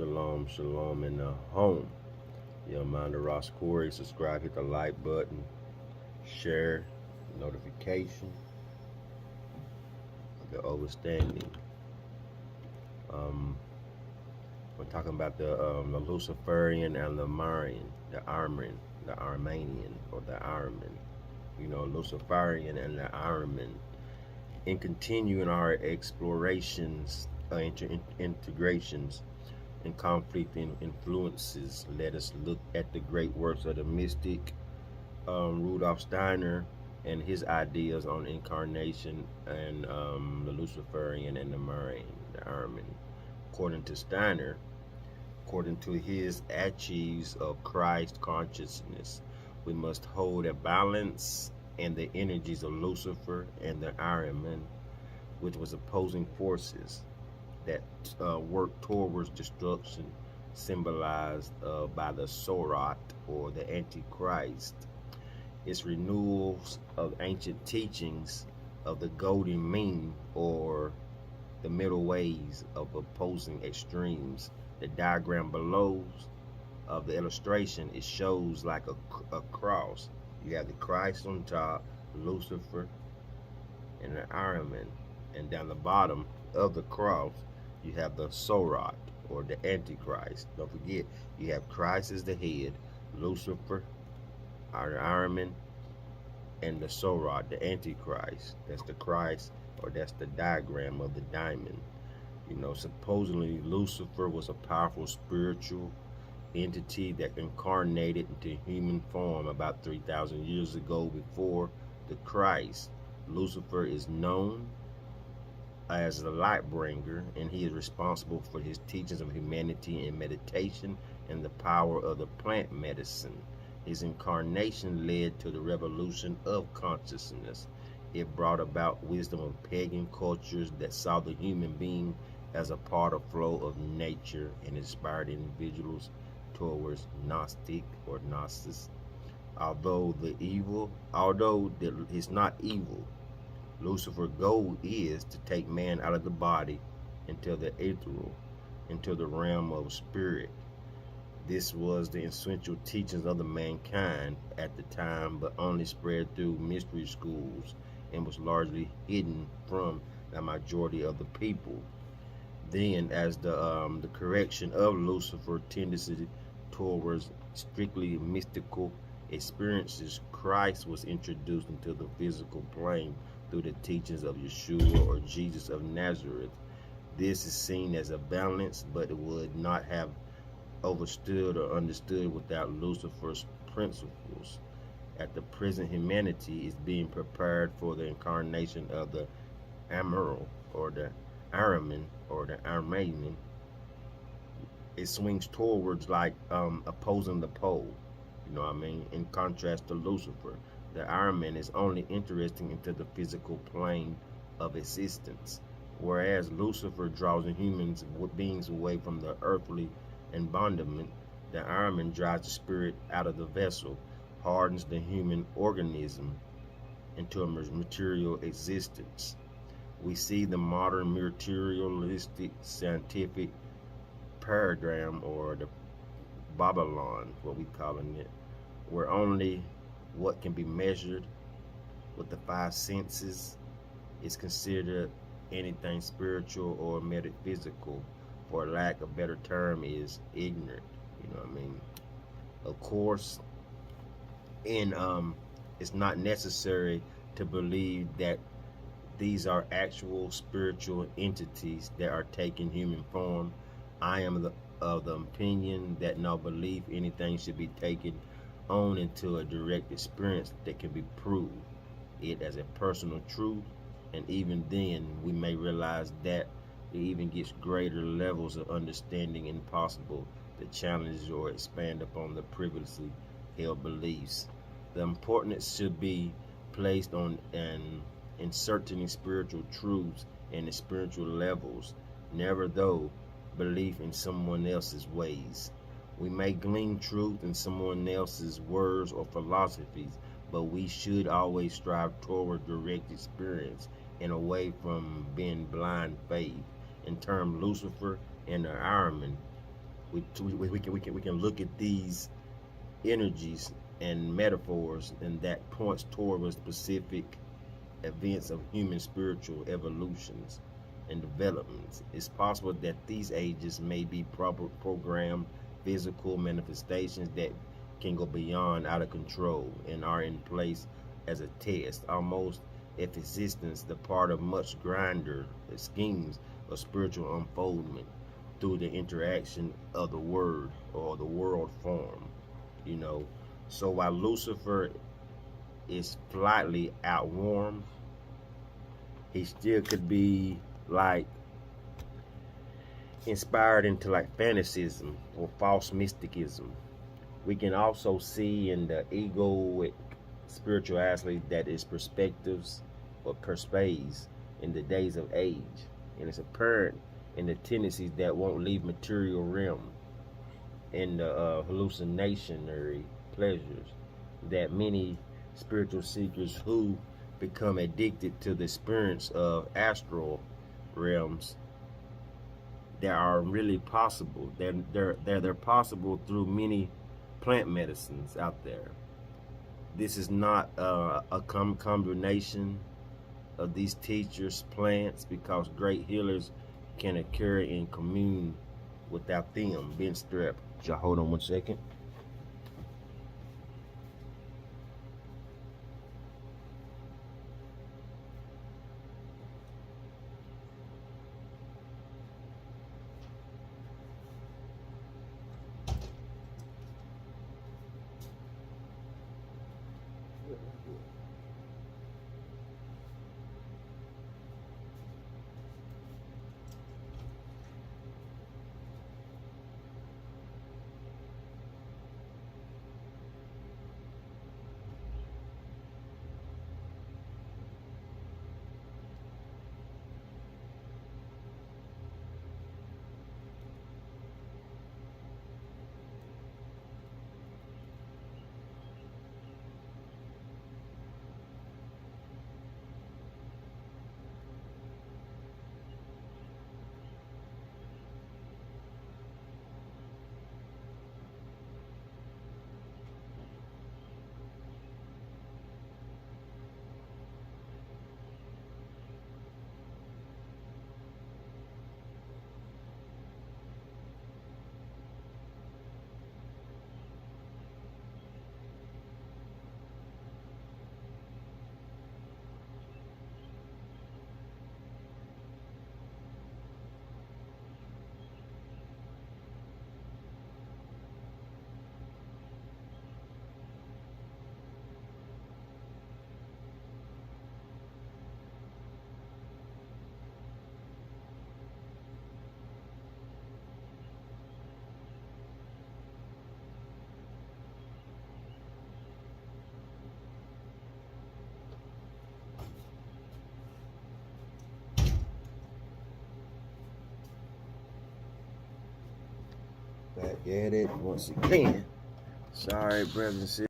Shalom, shalom in the home. Your mind of Ross Corey. Subscribe, hit the like button, share, notification, the overstanding. We're talking about the Luciferian and the Marian, the Armenian, or the Armin. Luciferian and the Armin. In continuing our explorations, integrations, and conflict influences, let us look at the great works of the mystic Rudolf Steiner and his ideas on incarnation and the Luciferian and the Marian, the Armin. According to Steiner, according to his achieves of Christ consciousness, we must hold a balance in the energies of Lucifer and the Armin, which was opposing forces that work towards destruction, symbolized by the Sorot or the Antichrist. Its renewals of ancient teachings of the golden mean or the middle ways of opposing extremes. The diagram below of the illustration, it shows like a cross. You have the Christ on top, Lucifer, and the Armin, and down the bottom of the cross you have the Sorot or the Antichrist. Don't forget, you have Christ as the head, Lucifer, our Armin, and the Sorot, the Antichrist. That's the Christ, or that's the diagram of the diamond. Supposedly Lucifer was a powerful spiritual entity that incarnated into human form about 3,000 years ago before the Christ. Lucifer is known as the light bringer, and he is responsible for his teachings of humanity and meditation and the power of the plant medicine. His incarnation led to the revolution of consciousness. It brought about wisdom of pagan cultures that saw the human being as a part of flow of nature and inspired individuals towards Gnostic or Gnosis. Although it's not evil, Lucifer's goal is to take man out of the body into the ethereal, into the realm of spirit. This was the essential teachings of the mankind at the time, but only spread through mystery schools and was largely hidden from the majority of the people. Then, as the correction of Lucifer's tendency towards strictly mystical experiences, Christ was introduced into the physical plane through the teachings of Yeshua or Jesus of Nazareth. This is seen as a balance, but it would not have overstood or understood without Lucifer's principles. At the present, humanity is being prepared for the incarnation of the Amaral or the Araman or the Armenian. It swings towards like opposing the pole, in contrast to Lucifer. The Armin is only interesting into the physical plane of existence, whereas Lucifer draws the human beings away from the earthly embodiment. The Armin drives the spirit out of the vessel, hardens the human organism into a material existence. We see the modern materialistic scientific paradigm, or the Babylon, what we calling it, where only what can be measured with the five senses is considered anything spiritual or metaphysical, for lack of a better term, is ignorant. Of course, and it's not necessary to believe that these are actual spiritual entities that are taking human form. I am of the opinion that no belief anything should be taken on into a direct experience that can be proved it as a personal truth, and even then we may realize that it even gets greater levels of understanding impossible to challenge or expand upon the previously held beliefs. The importance should be placed on inserting spiritual truths and the spiritual levels, never though belief in someone else's ways. We may glean truth in someone else's words or philosophies, but we should always strive toward direct experience and away from being blind faith. In term Lucifer and the Araman, We can look at these energies and metaphors, and that points towards specific events of human spiritual evolutions and developments. It's possible that these ages may be proper programmed physical manifestations that can go beyond out of control and are in place as a test, almost if existence, the part of much grander schemes of spiritual unfoldment through the interaction of the word or the world form, you know. So while Lucifer is slightly outworn, he still could be like inspired into like fanaticism or false mysticism. We can also see in the egoic spirituality that its perspectives or perspades in the days of age, and it's apparent in the tendencies that won't leave material realm in the hallucinatory pleasures that many spiritual seekers who become addicted to the experience of astral realms that are really possible. They're possible through many plant medicines out there. This is not a combination of these teachers' plants, because great healers can occur in commune without them being stripped. Hold on 1 second. Back at it once again. Sorry, brothers and sisters.